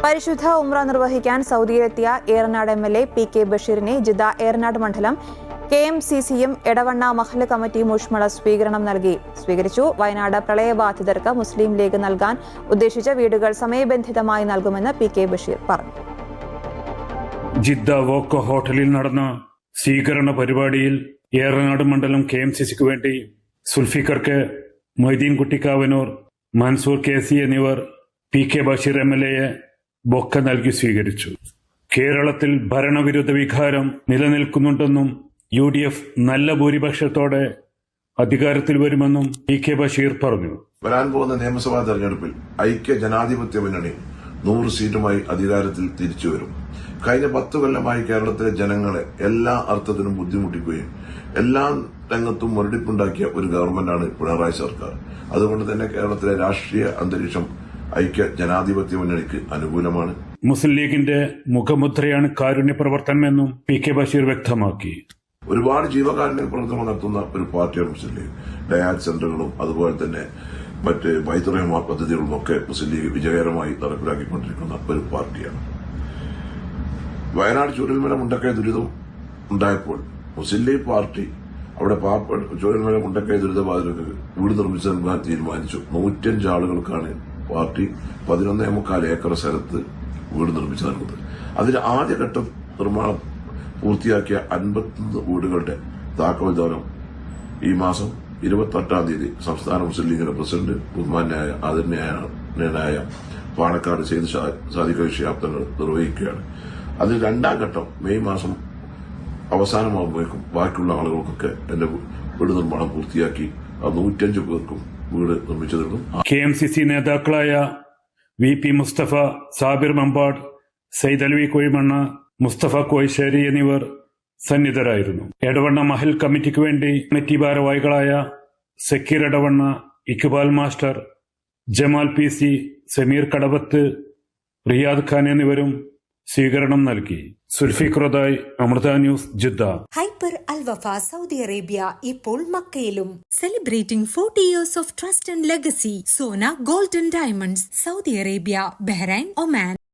പരിശുദ്ധ ഉംറ നിർവഹിക്കാൻ സൗദിയിലെത്തിയ Eranad MLA P K. ബഷീറിനെ ജിദ്ദ ഏറനാട് മണ്ഡലം KMCCയും എടവണ്ണ മഹല്ല് കമ്മിറ്റിയും ഊഷ്മള സ്വീകരണം സ്വീകരിച്ചു. വയനാട് പ്രളയബാധിതർക്ക് മുസ്ലിം ലീഗ് നൽകാൻ ഉദ്ദേശിച്ച വീടുകൾ സമയബന്ധിതമായി നൽകുമെന്ന് പി.കെ. ബഷീർ പറഞ്ഞു. ജിദ്ദ വോക്കോ ഹോട്ടലിൽ നടന്ന സ്വീകരണ പരിപാടിയിൽ ഏറനാട് മണ്ഡലം KMCCക്ക് വേണ്ടി സുൽഫിക്കർക്ക്, മൊയ്തീൻ കുട്ടിക്കാവനൂർ, മൻസൂർ KC എന്നിവർ പി.കെ. ബഷീർ MLA ബൊക്ക നൽകി സ്വീകരിച്ചു. കേരളത്തിൽ ഭരണവിരുദ്ധ വികാരം നിലനിൽക്കുന്നുണ്ടെന്നും UDF നല്ല ഭൂരിപക്ഷത്തോടെ അധികാരത്തിൽ വരുമെന്നും പി.കെ. ബഷീർ പറഞ്ഞു. വരാൻ പോകുന്ന നിയമസഭാ തെരഞ്ഞെടുപ്പിൽ ഐക്യ ജനാധിപത്യ മുന്നണി 100 സീറ്റുമായി അധികാരത്തിൽ തിരിച്ചുവരും. കഴിഞ്ഞ 10 കൊല്ലമായി കേരളത്തിലെ ജനങ്ങളെ എല്ലാ അർത്ഥത്തിനും ബുദ്ധിമുട്ടിക്കുകയും എല്ലാ രംഗത്തും മുരടിപ്പുണ്ടാക്കിയ ഒരു ഗവൺമെന്റാണ് പിണറായി സർക്കാർ. അതുകൊണ്ട് തന്നെ കേരളത്തിലെ രാഷ്ട്രീയ അന്തരീക്ഷം ഐക്യ ജനാധിപത്യ മുന്നണിക്ക് അനുകൂലമാണ്. മുസ്ലിം ലീഗിന്റെ മുഖമുദ്രയാണ് കാരുണ്യ പ്രവർത്തനമെന്നും പി.കെ. ബഷീർ വ്യക്തമാക്കി. ഒരുപാട് ജീവകാരുണ്യ പ്രവർത്തനം നടത്തുന്ന ഒരു പാർട്ടിയാണ് മുസ്ലിം ലീഗ്. ഡയാറ്റ് സെന്ററുകളും അതുപോലെ തന്നെ മറ്റ് ബൈത്തുറഹ്മ പദ്ധതികളും ഒക്കെ മുസ്ലിം ലീഗ് വിജയകരമായി നടപ്പിലാക്കിക്കൊണ്ടിരിക്കുന്ന ഒരു പാർട്ടിയാണ്. വയനാട് ചൂരൽമല മുണ്ടക്കൈ ദുരിതം ഉണ്ടായപ്പോൾ മുസ്ലിം ലീഗ് പാർട്ടി അവിടെ ചൂരൽമല മുണ്ടക്കൈ ദുരിതബാധിതർക്ക് വീട് നിർമ്മിച്ചു നൽകാൻ തീരുമാനിച്ചു. 105 ആളുകൾക്കാണ് പാർട്ടി 11.25 ഏക്കർ സ്ഥലത്ത് വീട് നിർമ്മിച്ചു നൽകുന്നത്. അതിൽ ആദ്യഘട്ടം നിർമ്മാണം പൂർത്തിയാക്കിയ 51 വീടുകളുടെ താക്കോൽദാനം ഈ മാസം 28-ാം തീയതി സംസ്ഥാന മുസ്ലിം ലീഗിന്റെ പ്രസിഡന്റ് ബഹുമാന്യായ ആദരണീയനായ പാണക്കാട് സെയ്ദ് സാദിഖ് ശിഹാബ് തങ്ങൾ നിർവഹിക്കുകയാണ്. അതിൽ 2ാം ഘട്ടം മെയ് മാസം അവസാനമാകുമ്പോഴേക്കും ബാക്കിയുള്ള ആളുകൾക്കൊക്കെ എന്റെ വീട് നിർമ്മാണം പൂർത്തിയാക്കി 105 പേർക്കും വീട് നിർമ്മിച്ചു നൽകും. KMCC നേതാക്കളായ VP മുസ്തഫ, സാബിർ മമ്പാട്, സയ്യിദ് അലവി കോഴിമണ്ണ, മുസ്തഫ കോയിശ്ശേരി എന്നിവർ സന്നിധരായിരുന്നു. എടവണ്ണ മഹൽ കമ്മിറ്റിക്ക് വേണ്ടി കമ്മിറ്റി ഭാരവാഹികളായ സക്കീർ എടവണ്ണ, ഇക്ബാൽ മാസ്റ്റർ, ജമാൽ PC, സമീർ കടവത്ത്, റിയാദ് ഖാൻ എന്നിവരും സ്വീകരണം നൽകി. സുൽഫിഖുറദായി, Amrita news, Jeddah. Hyper Alwafa Saudi Arabia ഇപ്പോൾ മക്കയിലും. Celebrating 40 years of trust and legacy. Sona Gold and Diamonds, Saudi Arabia, Bahrain, Oman.